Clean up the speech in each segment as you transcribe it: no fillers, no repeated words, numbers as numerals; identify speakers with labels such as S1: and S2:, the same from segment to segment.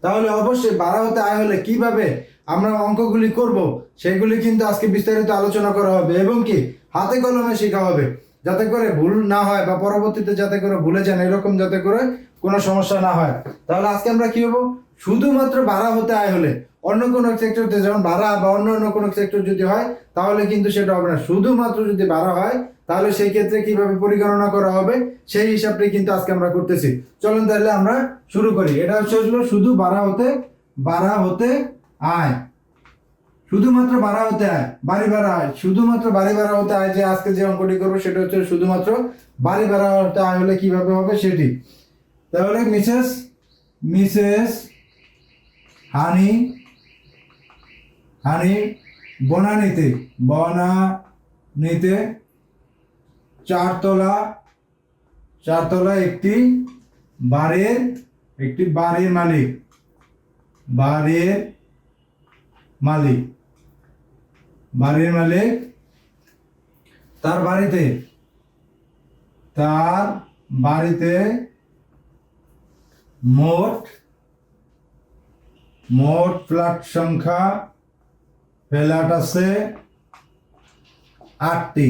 S1: তাহলে অবশ্যই বাড়া হতে আয় হলে কিভাবে আমরা অঙ্কগুলি করব সেগুলি কিন্তু আজকে বিস্তারিত আলোচনা করা হবে এবং কি হাতে কলমে শেখা হবে, যাতে করে ভুল না হয় বা পরবর্তীতে যাতে করে ভুলে যান এরকম যাতে করে কোনো সমস্যা না হয়। তাহলে আজকে আমরা কি হবো, শুধুমাত্র ভাড়া হতে আয় হলে, অন্য কোনো সেক্টরতে যেমন ভাড়া বা অন্য কোনো সেক্টর যদি হয় তাহলে কিন্তু সেটা হবে না, শুধুমাত্র যদি ভাড়া হয় তাহলে সেই ক্ষেত্রে কিভাবে পরিগণনা করা হবে সেই হিসাবটি কিন্তু আজকে আমরা করতেছি। চলুন তাহলে আমরা শুরু করি। এটা হচ্ছে শুধু ভাড়া হতে আয়, শুধুমাত্র ভাড়া হতে আয়, বাড়ি ভাড়া আয়, শুধুমাত্র বাড়ি ভাড়া হতে আয়। যে আজকে যে অঙ্কটি করবো সেটা হচ্ছে শুধুমাত্র বাড়ি ভাড়া হতে আয় হলে কিভাবে হবে সেটি। তাহলে মিসেস হানি বনানীতে চারতলা একটি বাড়ির মালিক তার বাড়িতে মোট ফ্ল্যাট আছে 8টি।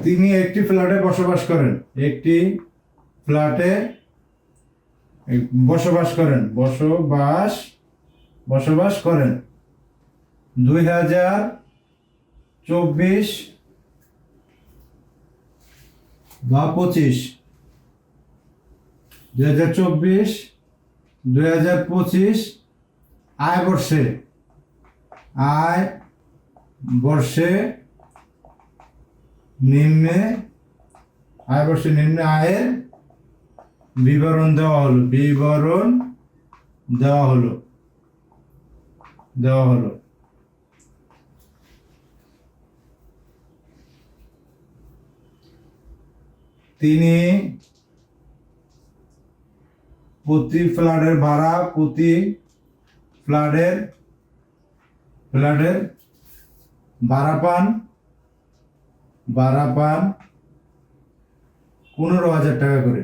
S1: তিনি একটি ফ্ল্যাটে বসবাস করেন। 2024 বা 2025 আয় বর্ষে নিম্নে আয়ের বিবরণ দেওয়া হলো। তিনি প্রতি ফ্ল্যাটের ভাড়া পান 15,000 টাকা করে।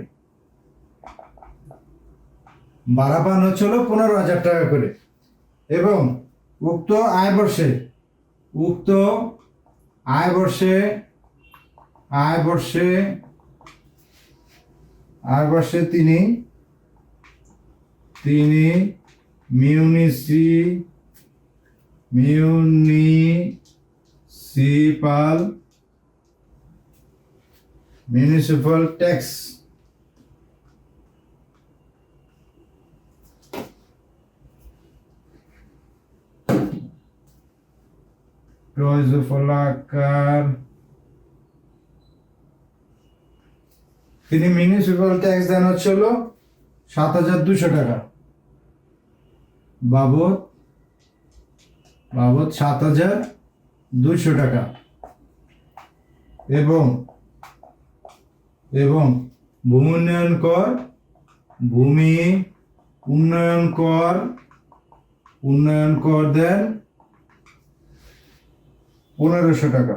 S1: ভাড়া পান হচ্ছিল 15,000 টাকা করে এবং উক্ত আয় বর্ষে তিনি মিউনিসিপাল ট্যাক্স দেন হচ্ছিল 7,200 টাকা বাবদ 7,200 টাকা এবং ভূমি উন্নয়ন কর দেন 1,500 টাকা।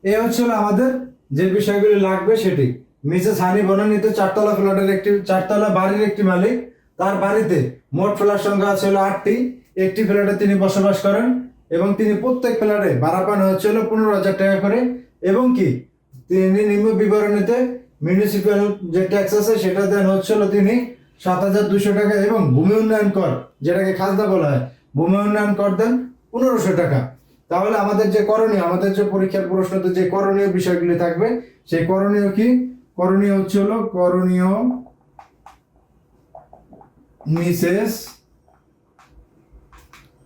S1: এই হচ্ছিল আমাদের যে বিষয়গুলি লাগবে সেটি। মিসেস হানি বনানীতে চারতলা বাড়ির একটি মালিক, তার বাড়িতে মোট ফ্ল্যাট সংখ্যা ছিল 8টি। একটি ফ্ল্যাটে তিনি বসবাস করেন এবং তিনি প্রত্যেক ফ্ল্যাটে ভাড়া পান হচ্ছিল 15,000 টাকা করে এবং কি তিনি নিম্ন বিবরণীতে মিউনিসিপ্যাল যে ট্যাক্স আছে সেটা দেন হচ্ছিল তিনি 7,200 টাকা এবং ভূমি উন্নয়ন কর, যেটাকে খাজনা বলা হয়, ভূমি উন্নয়ন কর দেন 1,500 টাকা। তাহলে আমাদের যে পরীক্ষার প্রশ্নতে যে করণীয় বিষয়গুলি থাকবে সেই করণীয় কি? করণীয় হচ্ছিল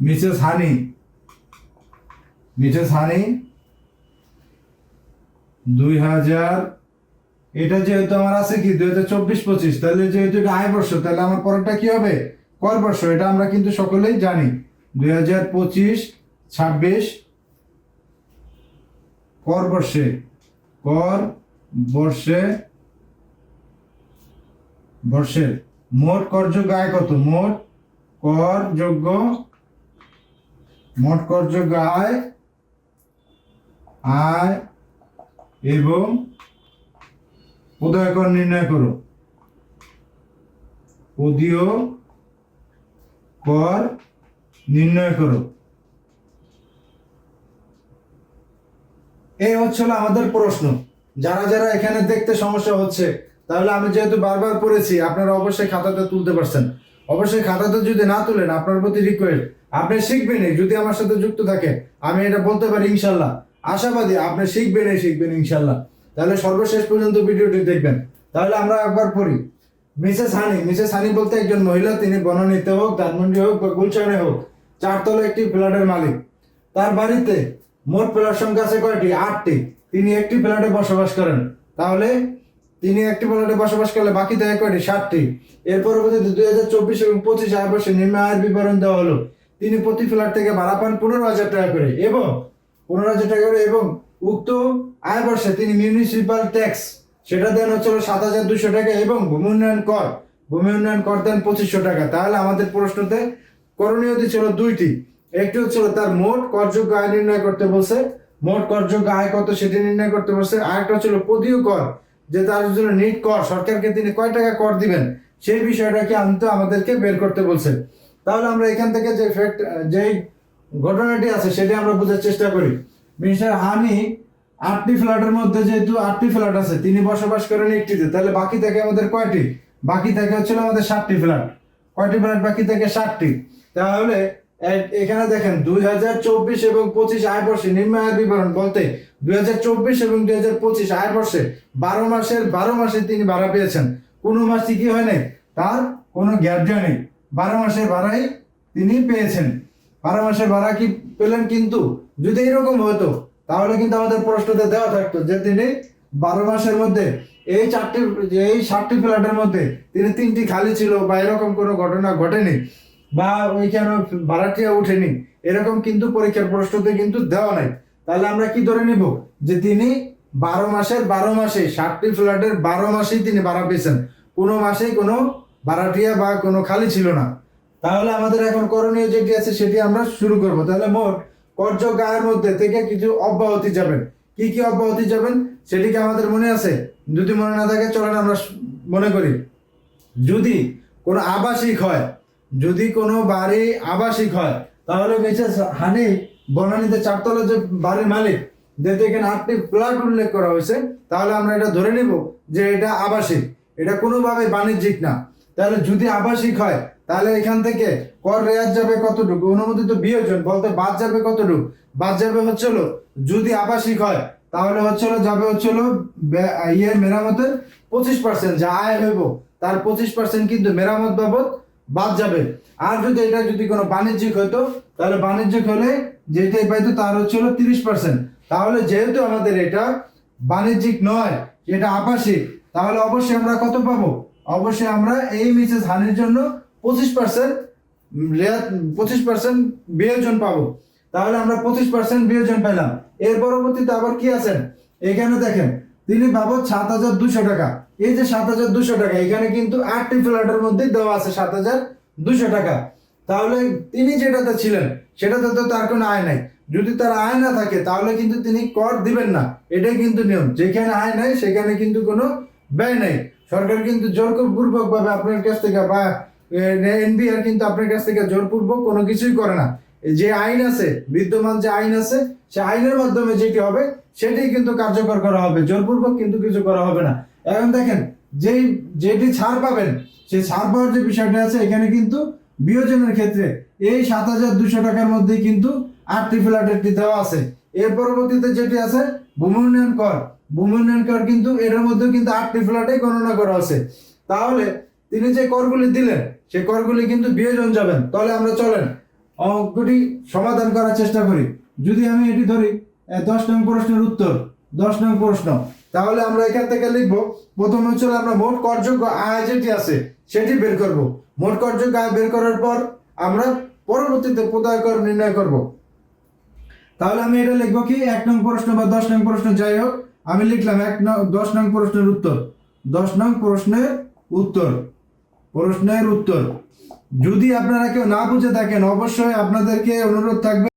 S1: মিসেস হানি 2000, এটা যেহেতু আমার আছে কি 2024-25, তাহলে যেহেতু এটা আয় বর্ষ তাহলে আমার পরেরটা কি হবে? কর বর্ষ। এটা আমরা কিন্তু সকলেই জানি 2025-26 কর বর্ষের মোট করযোগ্য আয় কত? মোট করযোগ্য আয় এবং উদয় কর নির্ণয় করো। উদয় কর নির্ণয় করো। এই হচ্ছিল আমাদের প্রশ্ন। যারা যারা এখানে দেখতে সমস্যা হচ্ছে, তাহলে আমি যেহেতু বারবার পড়েছি, আপনারা অবশ্যই খাতাতে তুলতে পারছেন। অবশ্যই খাতাতে যদি না তুলেন, আপনার প্রতি রিকোয়েস্ট, আপনি শিখবেনই যদি আমার সাথে যুক্ত থাকেন। আমি এটা বলতে পারি ইনশাল্লাহ, আশাবাদী আপনি শিখবেন ইনশাল্লাহ। তাহলে সর্বশেষ পর্যন্ত ভিডিওটি দেখবেন। তাহলে আমরা একবার পড়ি। মিসেস হানি বলতে একজন মহিলা, তিনি বনানীতে হোক, ধানমন্ডি হোক বা গুলশানে হোক, 4 তলা একটি ফ্ল্যাটের মালিক। তার বাড়িতে মোট ফ্ল্যাট সংখ্যা আছে কয়টি? 8টি। তিনি একটি ফ্ল্যাটে বসবাস করেন। তাহলে তিনি একটি ফ্ল্যাটে বসবাস করলে বাকি থাকে কয়টি? 7টি। এর পরবর্তীতে 2024 এবং 25 আয় বর্ষে নিম্ন আয়ের বিবরণ দেওয়া হলো। তিনি প্রতি ফ্ল্যাট থেকে ভাড়া পান 15,000 টাকা করে এবং 15,000 টাকা করে, এবং উক্ত আয় বর্ষে তিনি মিউনিসিপাল ট্যাক্স সেটা দেন হচ্ছিল 7,200 টাকা এবং ভূমি উন্নয়ন কর দেন 2,500 টাকা। তাহলে আমাদের প্রশ্নতে করণীয় ছিল 2টি। একটি হচ্ছিল তার মোট করযোগ্য আয় নির্ণয় করতে বলছে, মোট করযোগ্য আয় কত সেটি নির্ণয় করতে বলছে। আরেকটা হচ্ছিল পদীয় কর, যে তার জন্য নিট কর, সরকারকে তিনি কয় টাকা কর দিবেন সেই বিষয়টাকে আমাদেরকে বের করতে বলছে। তাহলে আমরা এখান থেকে যে ঘটনাটি আছে সেটি আমরা বোঝার চেষ্টা করি। মিস্টার হানি 8টি ফ্ল্যাটের মধ্যে, যেহেতু 8টি ফ্ল্যাট আছে, তিনি বসবাস করেন একটিতে, তাহলে বাকি থাকে আমাদের কয়টি? বাকি থাকে হচ্ছিল আমাদের 7টি ফ্ল্যাট। কয়টি ফ্ল্যাট বাকি থাকে? 7টি। তাহলে এখানে দেখেন 2024 এবং 25 আয় বর্ষে নিম্ন আয়ের বিবরণ বলতে 2024 এবং 2025 আয় বর্ষে 12 মাসে তিনি ভাড়া পেয়েছেন। কোনো মাসে কি হয় নাই, তার কোনো গ্যাপ নেই, 12 মাসের ভাড়াই তিনি পেয়েছেন। 12 মাসের ভাড়া কি পেলেন? কিন্তু যদি এরকম হতো তাহলে কিন্তু আমাদের প্রশ্নতে দেওয়া থাকতো যে তিনি 12 মাসের মধ্যে এই 7টি ফ্ল্যাটের মধ্যে তিনি 3টি খালি ছিল বা এরকম কোনো ঘটনা ঘটেনি, বা ওইখানে ভাড়াটিয়া উঠেনি, এরকম কিন্তু পরীক্ষার প্রশ্নতে কিন্তু দেওয়া নাই। তাহলে আমরা কি ধরে নিব যে তিনি 12 মাসে 7টি ফ্ল্যাটের 12 মাসেই তিনি ভাড়া পেয়েছেন, কোনো মাসেই কোনো ভাড়াটিয়া বা কোনো খালি ছিল না। তাহলে আমাদের এখন করণীয় যেটি আছে সেটি আমরা শুরু করব। তাহলে মোট করযোগ্য আয়ের মধ্যে থেকে কিছু অব্যাহতি যাবেন। কি কি অব্যাহতি যাবেন সেটিকে আমাদের মনে আছে? যদি মনে না থাকে চলেন আমরা মনে করি। যদি কোনো আবাসিক হয়, যদি কোনো বাড়ি আবাসিক হয়, তাহলে মিসেস হানি বনানীতে 4 তলা যে বাড়ির মালিক, যেহেতু এখানে 8টি ফ্ল্যাট উল্লেখ করা হয়েছে, তাহলে আমরা এটা ধরে নিব যে এটা আবাসিক, এটা কোনোভাবে বাণিজ্যিক না। তাহলে যদি আবাসিক হয় তাহলে এখান থেকে কর রেয়াত যাবে কতটুকু? অনুমোদিত বিয়োজন বলতে বাদ যাবে কতটুকু? বাদ যাবে হচ্ছিল, যদি আবাসিক হয় তাহলে যাবে মেরামতের 25%, যা আয় হইব তার 25% কিন্তু মেরামত বাবদ বাদ যাবে। আর যদি কোনো বাণিজ্যিক হতো, তাহলে বাণিজ্যিক হলে যেটাই পাইতো তার 30%। তাহলে যেহেতু আমাদের এটা বাণিজ্যিক নয়, এটা আবাসিক, তাহলে অবশ্যই আমরা কত পাবো? অবশ্যই আমরা এই মিসেস হানির জন্য 25% বিয়োজন পাবো। তাহলে আমরা 25% বিয়োজন পেলাম। এর পরবর্তীতে আবার কি আছেন এখানে দেখেন, তিনি বাবদ 7,200 টাকা। এই যে 7,200 টাকা এখানে কিন্তু 8টি ফ্ল্যাটের মধ্যে দেওয়া আছে 7,200 টাকা। তাহলে তিনি যেটাতে ছিলেন সেটাতে তো তার কোনো আয় নাই। যদি তার আয় না থাকে তাহলে কিন্তু তিনি কর দিবেন না, এটাই কিন্তু নিয়ম। যেখানে আয় নাই সেখানে কিন্তু কোনো ব্যয় নাই। সরকার কিন্তু জোরপূর্বক ভাবে আপনার কাছ থেকে বা এনবিআর কিন্তু আপনার কাছ থেকে জোরপূর্বক কোনো কিছুই করে না। যে আইন আছে, বিদ্যমান যে আইন আছে, সে আইনের মাধ্যমে যেটি হবে সেটি কিন্তু কার্যকর করা হবে, জোরপূর্বক কিন্তু কিছু করা হবে না। এখন দেখেন যেটি ছাড় পাবেন, সেই ছাড় পাওয়ার যে বিষয়টা আছে, এখানে কিন্তু বিয়োজনের ক্ষেত্রে এই 7,200 টাকার মধ্যে কিন্তু 8টি ফ্ল্যাটেরটি দেওয়া আছে। এর পরবর্তীতে যেটি আছে ভূমি উন্নয়ন কর কিন্তু এর মধ্যে কিন্তু 8টি ফ্ল্যাটে গণনা করা আছে। তাহলে তিনি যে করগুলি দিলেন সেই করগুলি কিন্তু বিয়োজন যাবেন। তাহলে আমরা চলেন অঙ্কটি সমাধান করার চেষ্টা করি। যদি আমি এটি ধরি 10 নং প্রশ্নের উত্তর, 10 নং প্রশ্ন, তাহলে আমরা এখান থেকে লিখব, প্রথম আমরা মোট করযোগ্য আয় যেটি আছে সেটি বের করব। মোট করযোগ্য আয় বের করার পর আমরা পরবর্তীতে প্রদায় কর নির্ণয় করব। তাহলে আমি এটা লিখবো কি 1 নং প্রশ্ন বা 10 নং প্রশ্ন যাই হোক, আমি লিখলাম 10 নং প্রশ্নের উত্তর, 10 নং প্রশ্নের উত্তর। প্রশ্নের উত্তর। যদি আপনারা কেউ না বুঝে থাকেন, অবশ্যই আপনাদেরকে অনুরোধ থাকবে